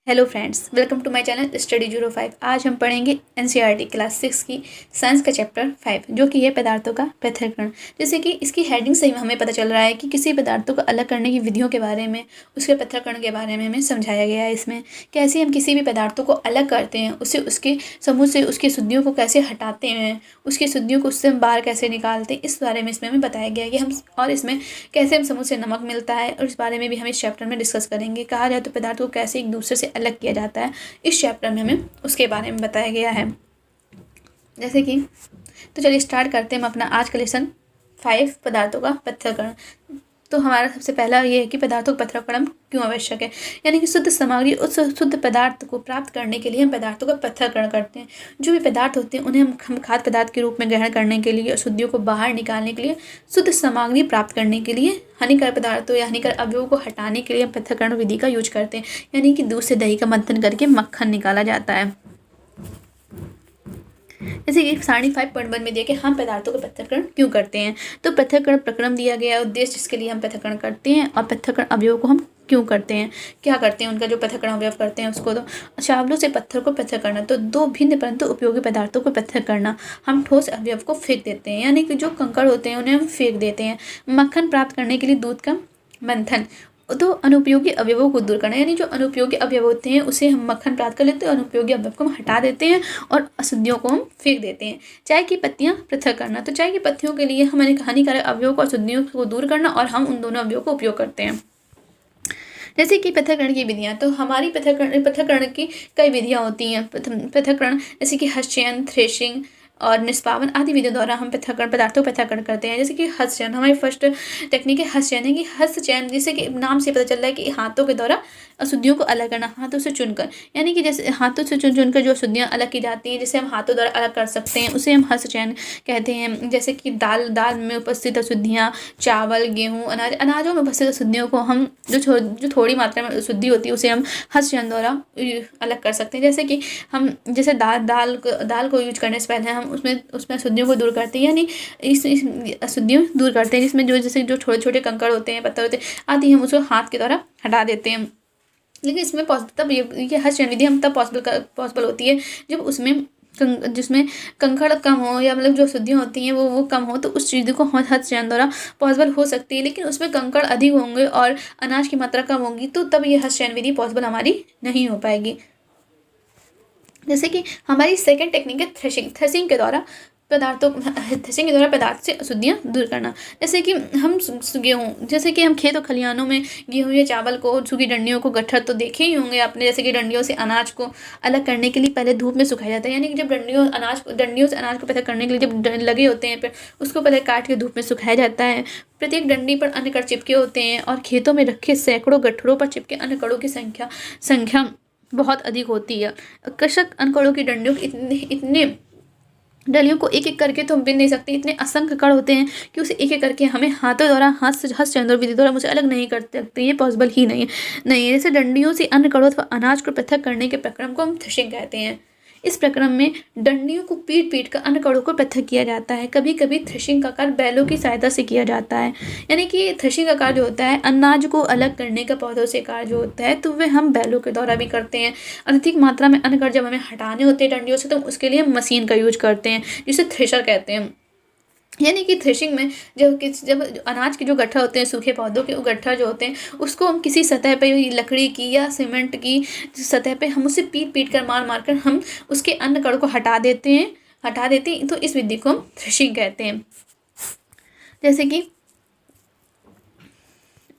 Hello friends, welcome to my channel study 05। आज हम पढ़ेंगे एनसीईआरटी क्लास 6 की साइंस का चैप्टर 5 जो कि है पदार्थों का पृथक्करण। जैसे कि इसकी हेडिंग से ही हमें पता चल रहा है कि किसी पदार्थों को अलग करने की विधियों के बारे में, उसके पृथक्करण के बारे में हमें समझाया गया है। इसमें कैसे हम किसी भी पदार्थों को अलग करते हैं, उससे उसके समूह से उसकी शुद्धियों को कैसे हटाते हैं, उसकी शुद्धियों को उससे हम बाहर कैसे निकालते हैं, इस बारे में इसमें हमें बताया गया है कि हम और इसमें कैसे हम समूह से नमक मिलता है, और इस बारे में भी हम इस चैप्टर में डिस्कस करेंगे। कहा जाए तो पदार्थों को कैसे एक दूसरे से अलग किया जाता है, इस चैप्टर में हमें उसके बारे में बताया गया है। जैसे कि तो चलिए स्टार्ट करते हैं हम अपना आज का लेसन 5 पदार्थों का पृथक्करण। तो हमारा सबसे पहला ये है कि पदार्थों का पृथक्करण क्यों आवश्यक है, यानी कि शुद्ध सामग्री उस शुद्ध पदार्थ को प्राप्त करने के लिए हम पदार्थों का पृथक्करण करते हैं। जो भी पदार्थ होते हैं उन्हें हम खाद्य पदार्थ के रूप में ग्रहण करने के लिए, अशुद्धियों को बाहर निकालने के लिए, शुद्ध सामग्री प्राप्त करने के लिए, हानिकारक पदार्थों या हानिकारक अवयवों को हटाने के लिए हम पृथक्करण विधि का यूज करते हैं। यानी कि दूध से दही का मंथन करके मक्खन निकाला जाता है। जैसे कि सारणी 5.1 में दिया कि हम पदार्थों का पृथक्करण क्यों करते हैं। तो पृथक्करण प्रक्रम दिया गया है, उद्देश्य जिसके लिए हम पृथक्करण करते हैं, और पृथक्करण अवयवों को हम क्यों करते हैं, क्या करते हैं, उनका जो पृथक्करण अवयव करते हैं उसको। तो चावलों से पत्थर को पृथक करना, तो दो भिन्न परंतु उपयोगी पदार्थों को पृथक करना। हम ठोस अवयव को फेंक देते हैं, यानी कि जो कंकड़ होते हैं उन्हें हम फेंक देते हैं। मक्खन प्राप्त करने के लिए दूध का मंथन, तो अनुपयोगी अवयवों को दूर करना, यानी जो अनुपयोगी अवयव होते हैं उसे हम मक्खन प्राप्त कर लेते हैं, अनुपयोगी अवयव को हम हटा देते हैं और अशुद्धियों को हम फेंक देते हैं। चाय की पत्तियां पृथक करना, तो चाय की पत्तियों के लिए हम हानिकारक अवयवों को, अशुद्धियों को दूर करना, और हम उन दोनों अवयवों को उपयोग करते हैं। जैसे कि पृथक्करण की विधियाँ, तो हमारी पृथक्करण की कई विधियाँ होती हैं। पृथक्करण जैसे कि हस्तचयन, थ्रेशिंग और निष्पावन आदि विधियों द्वारा हम पृथक्करण पदार्थों को पृथक्करण करते हैं। जैसे कि हस्तचयन, हमारी फर्स्ट टेक्निक है हस्तचयन। है कि हस्तचयन जैसे कि नाम से पता चल रहा है कि हाथों के द्वारा अशुद्धियों को अलग करना, हाथों से चुनकर, यानी कि जैसे हाथों से चुनकर जो अशुद्धियाँ अलग की जाती हैं, जिसे हम हाथों द्वारा अलग कर सकते हैं, उसे हम हस्तचयन कहते हैं। जैसे कि दाल में उपस्थित अशुद्धियाँ, चावल, गेहूँ, अनाजों में उपस्थित अशुद्धियों को हम जो थोड़ी मात्रा में अशुद्धि होती है उसे हम हस्तचयन द्वारा अलग कर सकते हैं। जैसे कि हम जैसे दाल को यूज करने से पहले हम उसमें अशुद्धियों को दूर करते हैं, यानी इस अशुद्धियों दूर करते हैं, जिसमें जैसे जो छोटे छोटे कंकड़ होते हैं, पत्थर होते हैं आदि, हम उसको हाथ के द्वारा हटा देते हैं। लेकिन इसमें तब ये हस्तचयन विधि हम तब पॉसिबल होती है जब उसमें जिसमें कंकड़ कम हो, या मतलब जो अशुद्धियाँ होती हैं वो कम हो, तो उस चीज़ को हस्तचयन द्वारा पॉसिबल हो सकती है। लेकिन उसमें कंकड़ अधिक होंगे और अनाज की मात्रा कम होगी, तो तब ये हस्तचयन विधि पॉसिबल हमारी नहीं हो पाएगी। जैसे कि हमारी सेकंड टेक्निक है थ्रेशिंग के द्वारा पदार्थ से अशुद्धियाँ दूर करना। जैसे कि हम गेहूँ, जैसे कि हम खेत और खलिहानों में गेहूँ या चावल को, सूखी डंडियों को, गट्ठर तो देखे ही होंगे आपने। जैसे कि डंडियों से अनाज को अलग करने के लिए पहले धूप में सुखाया जाता है, यानी कि जब डंडियों से अनाज को पृथक करने के लिए जब लगे होते हैं, फिर उसको पहले काट के धूप में सुखाया जाता है। प्रत्येक डंडी पर अन्य कण चिपके होते हैं, और खेतों में रखे सैकड़ों गट्ठरों पर चिपके अन्य कणों की संख्या बहुत अधिक होती है। कृषक अनकड़ों की डंडियों की इतने डलियों को एक एक करके तो हम बिन नहीं सकते, इतने असंख्य कण होते हैं कि उसे एक एक करके हमें हाथों द्वारा हस्तचयन विधि द्वारा मुझे अलग नहीं कर सकते, ये पॉसिबल ही नहीं है। जैसे डंडियों से अन्य कणों अथवा अनाज को पृथक करने के प्रक्रम को हम थ्रेशिंग कहते हैं। इस प्रक्रम में डंडियों को पीट कर अन्य कणों को पृथक किया जाता है। कभी कभी थ्रेशिंग का कार्य बैलों की सहायता से किया जाता है, यानी कि थ्रेशिंग का कार्य जो होता है अनाज को अलग करने का पौधों से कार्य जो होता है, तो वह हम बैलों के द्वारा भी करते हैं। अधिक मात्रा में अन्य कण जब हमें हटाने होते हैं डंडियों से, तो उसके लिए हम मशीन का यूज करते हैं, जिसे थ्रेशर कहते हैं। यानी कि थ्रेशिंग में जब अनाज के जो गट्ठर होते हैं, सूखे पौधों के गट्ठर जो होते हैं, उसको हम किसी सतह पे, लकड़ी की या सीमेंट की सतह पे, हम उसे पीट कर मार कर हम उसके अन्य कण को हटा देते हैं। तो इस विधि को हम थ्रेशिंग कहते हैं। जैसे कि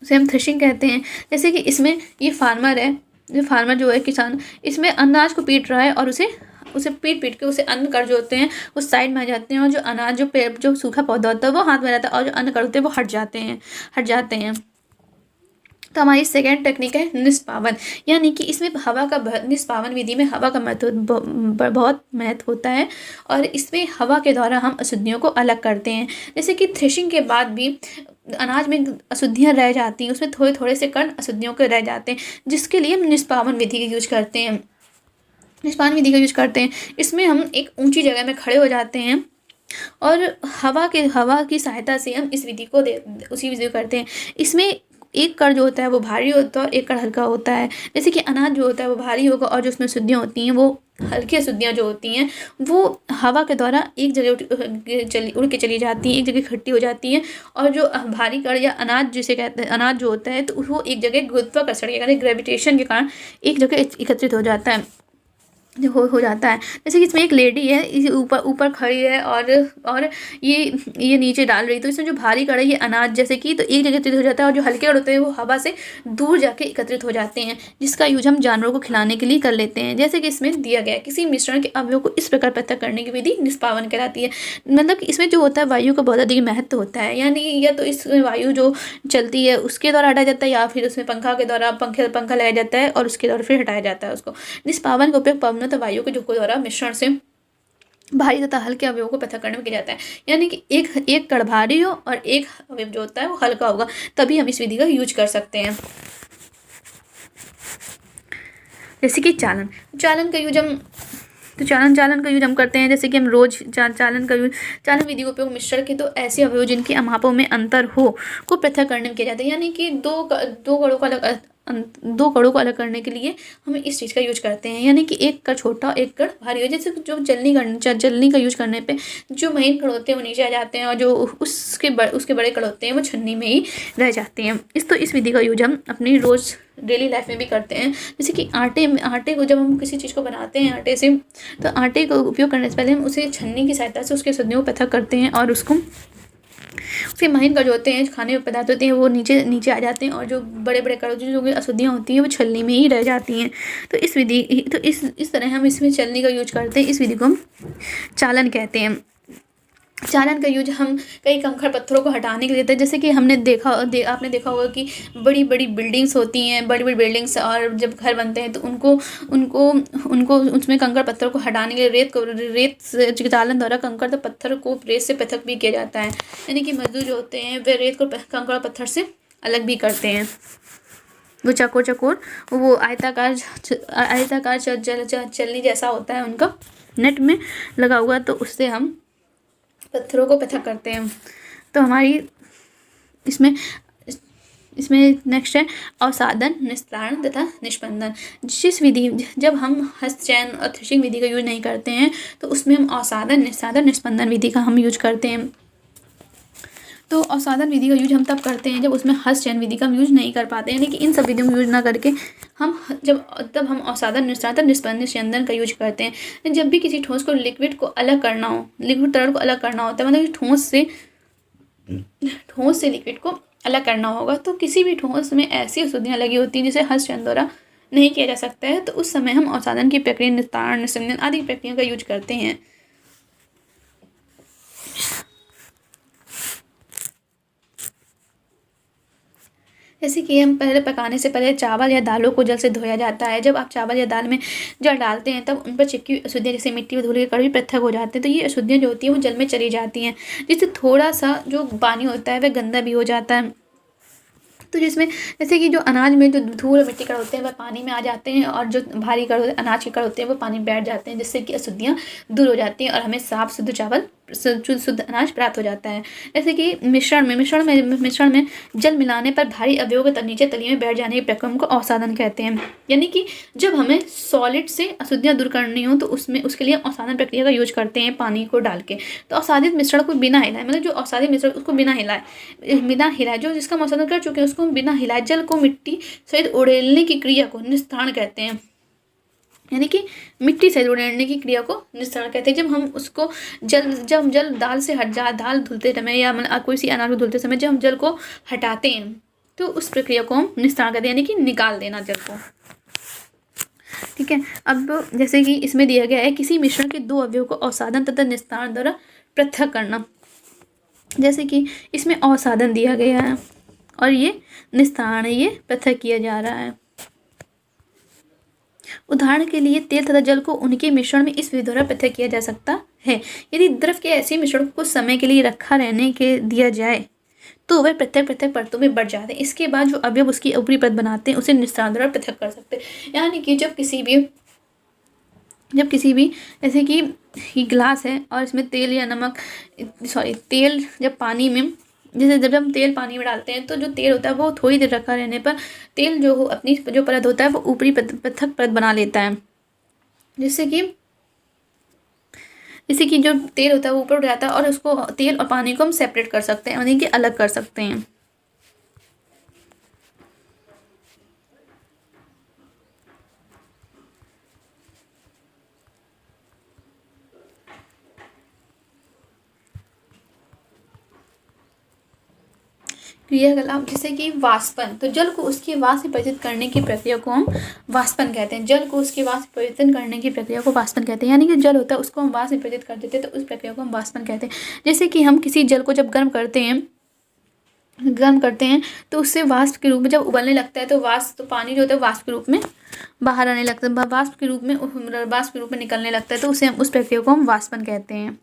उसे हम थ्रेशिंग कहते हैं। जैसे कि इसमें ये फार्मर जो है किसान, इसमें अनाज को पीट रहा है, और उसे पीट के उसे अन्न कण जो होते हैं उस साइड में आ जाते हैं, और जो अनाज जो सूखा पौधा होता है वो हाथ में रहता है, और जो अन्न कण होते हैं वो हट जाते हैं। तो हमारी सेकेंड टेक्निक है निष्पावन, यानी कि इसमें निष्पावन विधि में हवा का बहुत महत्व होता है, और इसमें हवा के द्वारा हम अशुद्धियों को अलग करते हैं। जैसे कि थ्रेशिंग के बाद भी अनाज में अशुद्धियाँ रह जाती हैं, उसमें थोड़े थोड़े से कण अशुद्धियों के रह जाते हैं, जिसके लिए हम निष्पावन विधि का यूज करते हैं। इसमें हम एक ऊंची जगह में खड़े हो जाते हैं, और हवा की सहायता से हम उसी विधि को करते हैं। इसमें एक कण जो होता है वो भारी होता है और एक कण हल्का होता है। जैसे कि अनाज जो होता है वो भारी होगा और जो उसमें अशुद्धियाँ होती हैं वो हल्की अशुद्धियाँ जो होती हैं वो हवा के द्वारा एक जगह उड़ के चली जाती हैं, एक जगह इकट्ठी हो जाती हैं। और जो भारी कण या अनाज जिसे कहते हैं, अनाज जो होता है तो वो एक जगह गुरुत्वाकर्षण के कारण, ग्रेविटेशन के कारण एक जगह एकत्रित हो जाता है, हो जाता है। जैसे कि इसमें एक लेडी है, इस ऊपर ऊपर खड़ी है और ये नीचे डाल रही, तो इसमें जो भारी कण है ये अनाज जैसे कि तो एक जगह एकत्रित हो जाता है और जो हल्के कण होते हैं वो हवा से दूर जाके एकत्रित हो जाते हैं, जिसका यूज हम जानवरों को खिलाने के लिए कर लेते हैं। जैसे कि इसमें दिया गया है किसी मिश्रण के अवयव को इस प्रकार पृथक करने की विधि निष्पावन कहलाती है। मतलब कि इसमें जो होता है वायु का बहुत अधिक महत्व होता है, यानी या तो इस वायु जो चलती है उसके द्वारा हटाया जाता है या फिर उसमें पंखा के द्वारा पंखा लगाया जाता है और उसके द्वारा फिर हटाया जाता है उसको। निष्पावन का उपयोग पवनों तथा वायु के झोंकों द्वारा मिश्रण से भारी तथा हल्के अवयवों को पृथक करने में किया जाता है। यानी कि एक कण भारी हो और एक अवयव जो होता है वो हल्का होगा, तभी हम इस विधि का यूज कर सकते हैं। जैसे कि चालन का यूज हम करते हैं। जैसे कि हम रोज चालन विधि का उपयोग मिश्रण के तो ऐसे अवयव जिनके अमापों में अंतर हो को पृथक करने में किया जाता है। यानी कि दो कणों को अलग करने के लिए हम इस चीज़ का यूज करते हैं। यानी कि एक कण छोटा एक कण भारी हो, जैसे जो जलनी का यूज करने पे जो महीन कण होते हैं वो नीचे आ जाते हैं और जो उसके बड़े कण होते हैं वो छन्नी में ही रह जाते हैं। इस विधि का यूज हम अपनी रोज़ डेली लाइफ में भी करते हैं। जैसे कि आटे को जब हम किसी चीज़ को बनाते हैं आटे से, तो आटे का उपयोग करने से पहले हम उसे छन्नी की सहायता से उसके अशुद्धियों को पृथक करते हैं और उसके महीन कण जो होते हैं, खाने पदार्थ होते हैं वो नीचे आ जाते हैं और जो बड़े बड़े कण जो अशुद्धियाँ होती हैं वो छलनी में ही रह जाती हैं। तो इस तरह हम इसमें छलनी का यूज करते हैं। इस विधि को हम चालन कहते हैं। चालन का यूज हम कई कंकड़ पत्थरों को हटाने के लिए देते हैं। जैसे कि आपने देखा होगा कि बड़ी बड़ी बिल्डिंग्स होती हैं, बड़ी बड़ी बिल्डिंग्स, और जब घर बनते हैं तो उनको उसमें कंकड़ पत्थरों को हटाने के लिए रेत चालन द्वारा कंकड़ तो पत्थर को रेत से पृथक भी किया जाता है। यानी कि मजदूर जो होते हैं वे रेत को कंकड़ पत्थर से अलग भी करते हैं। वो चकोर वो आयताकार चलनी जैसा होता है उनका, नेट में लगा हुआ, तो उससे हम पत्थरों को पृथक करते हैं। तो हमारी इसमें नेक्स्ट है अवसादन, निस्तारण तथा निष्पंदन। जब हम हस्तचयन और थ्रेशिंग विधि का यूज नहीं करते हैं तो उसमें हम अवसादन, निष्पंदन विधि का हम यूज करते हैं। तो अवसादन विधि का यूज हम तब करते हैं जब उसमें हस्तचयन विधि का हम यूज नहीं कर पाते हैं। यानी कि इन सब विधियों का यूज ना करके हम अवसादन, निस्पंदन का यूज करते हैं। जब भी किसी ठोस को लिक्विड तरल को अलग करना होता है, मतलब ठोस से लिक्विड को अलग करना होगा, तो किसी भी ठोस में ऐसी अशुद्धियाँ लगी होती हैं जिसे हस्तचयन द्वारा नहीं किया जा सकता है, तो उस समय हम अवसादन की प्रक्रिया, निस्तारण, निस्पंदन आदि प्रक्रिया का यूज करते हैं। जैसे कि हम पहले पकाने से पहले चावल या दालों को जल से धोया जाता है। जब आप चावल या दाल में जल डालते हैं तब उन पर चिपकी अशुद्धियाँ जैसे मिट्टी व धूल के कण भी पृथक हो जाते हैं। तो ये अशुद्धियाँ जो होती हैं वो जल में चली जाती हैं, जिससे थोड़ा सा जो पानी होता है वह गंदा भी हो जाता है। तो जिसमें जैसे कि जो अनाज में जो धूल और मिट्टी कण होते हैं वह पानी में आ जाते हैं और जो भारी कण अनाज के कण होते हैं वो पानी में बैठ जाते हैं, जिससे कि अशुद्धियाँ दूर हो जाती हैं और हमें साफ शुद्ध चावल शुद्ध अनाज प्राप्त हो जाता है। जैसे कि मिश्रण में जल मिलाने पर भारी अवयवों के नीचे तली में बैठ जाने के प्रक्रम को अवसादन कहते हैं। यानी कि जब हमें सॉलिड से अशुद्धियाँ दूर करनी हो तो उसके लिए अवसादन प्रक्रिया का यूज करते हैं पानी को डाल के। तो अवसादित मिश्रण को बिना हिलाए, मतलब जो अवसादित मिश्रण उसको बिना हिलाए जो जिसका हम अवसादन कर चुके हैं उसको बिना हिलाए जल को मिट्टी सहित उड़ेलने की क्रिया को निस्तारण कहते हैं। यानी कि मिट्टी से उड़ेलने की क्रिया को निस्तारण कहते हैं। जब हम उसको जल दाल से दाल धुलते समय या कोई सी अनाज को धुलते समय जब हम जल को हटाते हैं तो उस प्रक्रिया को हम निस्तारण कहते हैं, यानी कि निकाल देना जल को। ठीक है। अब जैसे कि इसमें दिया गया है किसी मिश्रण के दो अवयवों को अवसादन तथा निस्तारण द्वारा पृथक करना। जैसे कि इसमें अवसादन दिया गया है और ये निस्तारण, ये पृथक किया जा रहा है। उदाहरण के लिए तेल तथा जल को उनके मिश्रण में इस विधि द्वारा पृथक किया जा सकता है। यदि द्रव के ऐसे मिश्रण को कुछ समय के लिए रखा रहने के दिया जाए तो वह पृथक परतों में बढ़ जाते हैं। इसके बाद जो अवयव उसकी ऊपरी परत बनाते हैं उसे निस्तारण द्वारा पृथक कर सकते हैं। यानी कि जब किसी भी जैसे कि ये ग्लास है और इसमें तेल जब पानी में जैसे जब हम तेल पानी में डालते हैं तो जो तेल होता है वो थोड़ी देर रखा रहने पर तेल जो अपनी जो परत होता है वो ऊपरी पृथक परत बना लेता है, जिससे कि जो तेल होता है वो ऊपर उठ जाता है और उसको तेल और पानी को हम सेपरेट कर सकते हैं, यानी कि अलग कर सकते हैं। क्रियाकलाप जैसे कि वाष्पन, तो जल को उसके वाष्प से परिवर्तित करने की प्रक्रिया को हम वाष्पन कहते हैं। जल को उसके वाष्प से परिवर्तन करने की प्रक्रिया को वाष्पन कहते हैं, यानी कि जल होता है उसको हम वाष्प में परिवर्तित कर देते हैं तो उस प्रक्रिया को हम वाष्पन कहते हैं। जैसे कि हम किसी जल को जब गर्म करते हैं तो उससे वाष्प के रूप में जब उबलने लगता है तो पानी जो होता है वाष्प के रूप में बाहर आने लगता है, वाष्प के रूप में निकलने लगता है, तो उसे हम उस प्रक्रिया को हम वाष्पन कहते हैं।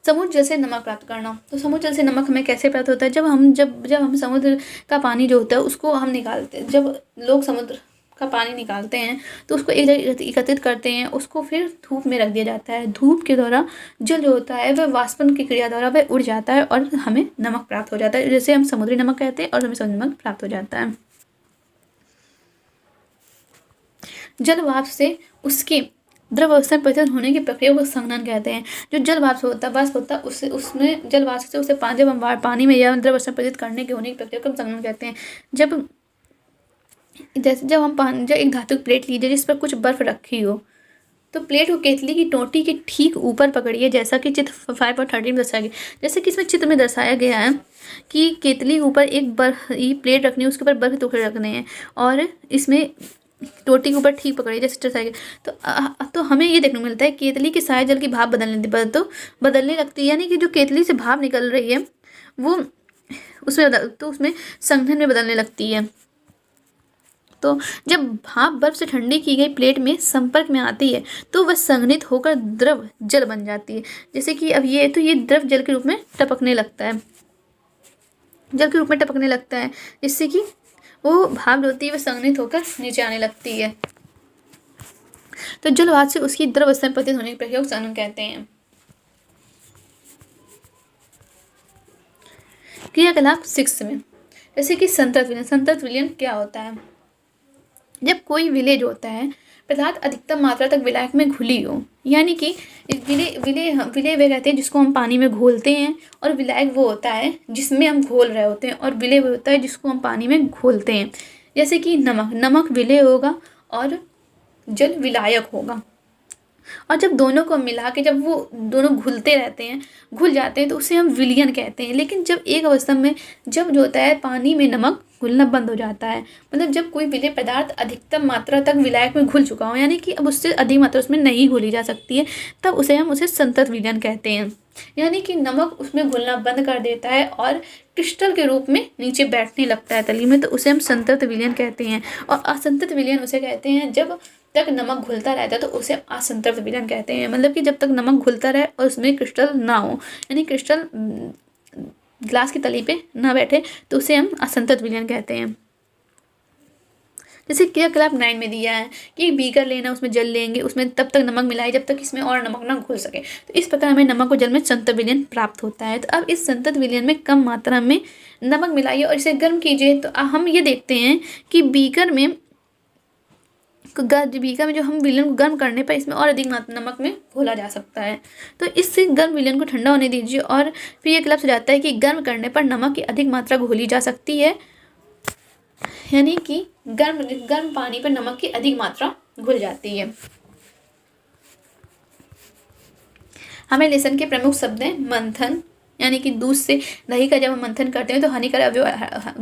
समुद्र जल से नमक प्राप्त करना, तो समुद्र जल से नमक हमें कैसे प्राप्त होता है? जब हम समुद्र का पानी जो होता है उसको हम निकालते हैं, जब लोग समुद्र का पानी निकालते हैं तो उसको एक जगह एकत्रित करते हैं, उसको फिर धूप में रख दिया जाता है। धूप के द्वारा जल जो होता है वह वाष्पन की क्रिया द्वारा वह उड़ जाता है और हमें नमक प्राप्त हो जाता है, जैसे हम समुद्री नमक कहते हैं और हमें समुद्री नमक प्राप्त हो जाता है। जल वाष्प से उसके द्रव अवस्था में परिवर्तन होने की प्रक्रिया को संघनन कहते हैं। जो जल वाष्प होता है उसमें जल वाष्प से उसे जब हम पानी में या द्रव अवस्था में परिवर्तित करने की होने की प्रक्रिया को हम संघनन कहते हैं। जब हम एक धातु प्लेट लीजिए जिस पर कुछ बर्फ रखी हो, तो प्लेट को केतली की टोटी के ठीक ऊपर पकड़िए, जैसा कि चित्र 5 और 13 में दर्शाया गया। जैसे कि इसमें चित्र में दर्शाया गया है कि केतली के ऊपर एक बर्फ प्लेट रखनी है, उसके ऊपर बर्फ के टुकड़े रखने हैं और इसमें टोटी के ऊपर ठीक पकड़िए जैसे दर्शाया गया। तो हमें ये देखने को मिलता है केतली के सारे जल की भाप बदलने लगती है, यानी कि जो केतली से भाप निकल रही है वो उसमें संघनन में बदलने लगती है। तो जब भाप बर्फ से ठंडी की गई प्लेट में संपर्क में आती है तो वह संघनित होकर द्रव जल बन जाती है। जैसे कि अब ये द्रव जल के रूप में टपकने लगता है, जिससे कि वो भाप जो होती है वह संघनित होकर नीचे आने लगती है। तो जल वाष्प से उसकी द्रव अवस्था में परिवर्तित होने की प्रक्रिया को संघनन कहते हैं। क्रियाकलाप 6 में जैसे कि संतृप्त विलयन क्या होता है? जब कोई विलेय होता है पदार्थ अधिकतम मात्रा तक विलायक में घुली हो, यानी कि विलेय वे कहते हैं जिसको हम पानी में घोलते हैं, और विलायक वो होता है जिसमें हम घोल रहे होते हैं, और विलेय वो होता है जिसको हम पानी में घोलते हैं। जैसे कि नमक विलेय होगा और जल विलायक होगा, और जब दोनों को मिला के जब वो दोनों घुल जाते हैं तो उसे हम विलयन कहते हैं। लेकिन जब एक अवस्था में जब जो होता है पानी में नमक घुलना बंद हो जाता है, मतलब जब कोई विलेय पदार्थ अधिकतम मात्रा तक विलायक में घुल चुका हो, यानी कि अब उससे अधिक मात्रा उसमें नहीं घुली जा सकती है, तब हम उसे संतृप्त विलयन कहते हैं। यानी कि नमक उसमें घुलना बंद कर देता है और क्रिस्टल के रूप में नीचे बैठने लगता है तली में, तो उसे हम संतृप्त विलयन कहते हैं। और असंतृप्त विलयन उसे कहते हैं जब तक नमक घुलता रहता है, तो उसे असंतृप्त विलयन कहते हैं। मतलब कि जब तक नमक घुलता रहे और उसमें क्रिस्टल ना हो, यानी क्रिस्टल ग्लास की तली पे ना बैठे, तो उसे हम असंतृप्त विलयन कहते हैं। जैसे क्रियाकलाप 9 में दिया है कि बीकर लेना, उसमें जल लेंगे, उसमें तब तक नमक मिलाए जब तक इसमें और नमक ना घुल सके। तो इस प्रकार हमें नमक और जल में संतृप्त विलयन प्राप्त होता है। तो अब इस संतृप्त विलयन में कम मात्रा में नमक मिलाइए और इसे गर्म कीजिए। तो हम ये देखते हैं कि बीकर में जो हम विलयन को गर्म करने पर इसमें और अधिक नमक में घोला जा सकता है। तो इससे गर्म विलयन को ठंडा होने दीजिए, और फिर ये क्लब हो जाता है कि गर्म करने पर नमक की अधिक मात्रा घोली जा सकती है, यानी कि गर्म पानी पर नमक की अधिक मात्रा घुल जाती है। हमें लेसन के प्रमुख शब्द हैं मंथन, यानी कि दूध से दही का जब हम मंथन करते हैं तो हानिकारक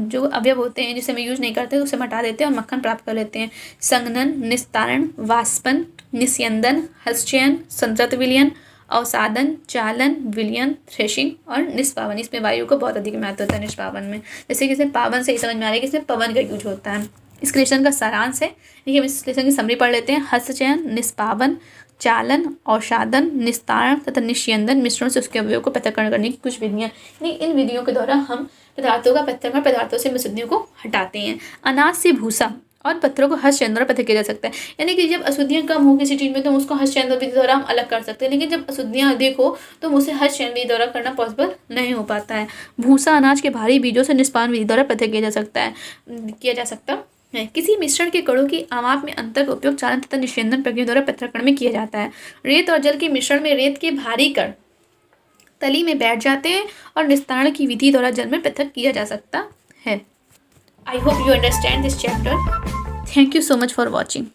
जो अवयव होते हैं जिसे हम यूज नहीं करते उसे हटा देते हैं और मक्खन प्राप्त कर लेते हैं। संघनन, निस्तारण, वाष्पन, निस्यंदन, हस्तचयन, संतृप्त विलयन, अवसादन, चालन, विलयन, थ्रेशिंग और निष्पावन। इसमें वायु को बहुत अधिक महत्व होता है निष्पावन में। जैसे कि इसमें पावन से ही समझ में आ रहा है कि इसमें पवन का यूज होता है। इस लेसन का सारांश है, देखिए हम इस लेसन की समरी पढ़ लेते हैं। हस्तचयन, निष्पावन, चालन, अवसादन, निस्तारण तथा निस्यंदन मिश्रण से उसके अवयव को पृथक्करण करने की कुछ विधियाँ। इन विधियों के द्वारा हम पदार्थों का पृथक्करण, पदार्थों से विशुद्धियों को हटाते हैं। अनाज से भूसा और पत्थरों को हस्तचयन द्वारा पृथक किया जा सकता है। यानी कि जब अशुद्धियाँ कम हो किसी चीज़ में तो हम उसको हस्तचयन विधि द्वारा हम अलग कर सकते हैं, लेकिन जब अशुद्धियाँ अधिक हो तो हम उसे हस्तचयन विधि द्वारा करना पॉसिबल नहीं हो पाता है। भूसा अनाज के भारी बीजों से निष्पादन विधि द्वारा पृथक किया जा सकता है। किसी मिश्रण के कणों की आमाप में अंतर का उपयोग चालन तथा निषेधन प्रक्रिया द्वारा पृथक्करण में किया जाता है। रेत और जल के मिश्रण में रेत के भारी कण तली में बैठ जाते हैं और निस्तारण की विधि द्वारा जल में पृथक किया जा सकता है। I hope you understand this chapter. Thank you so much for watching.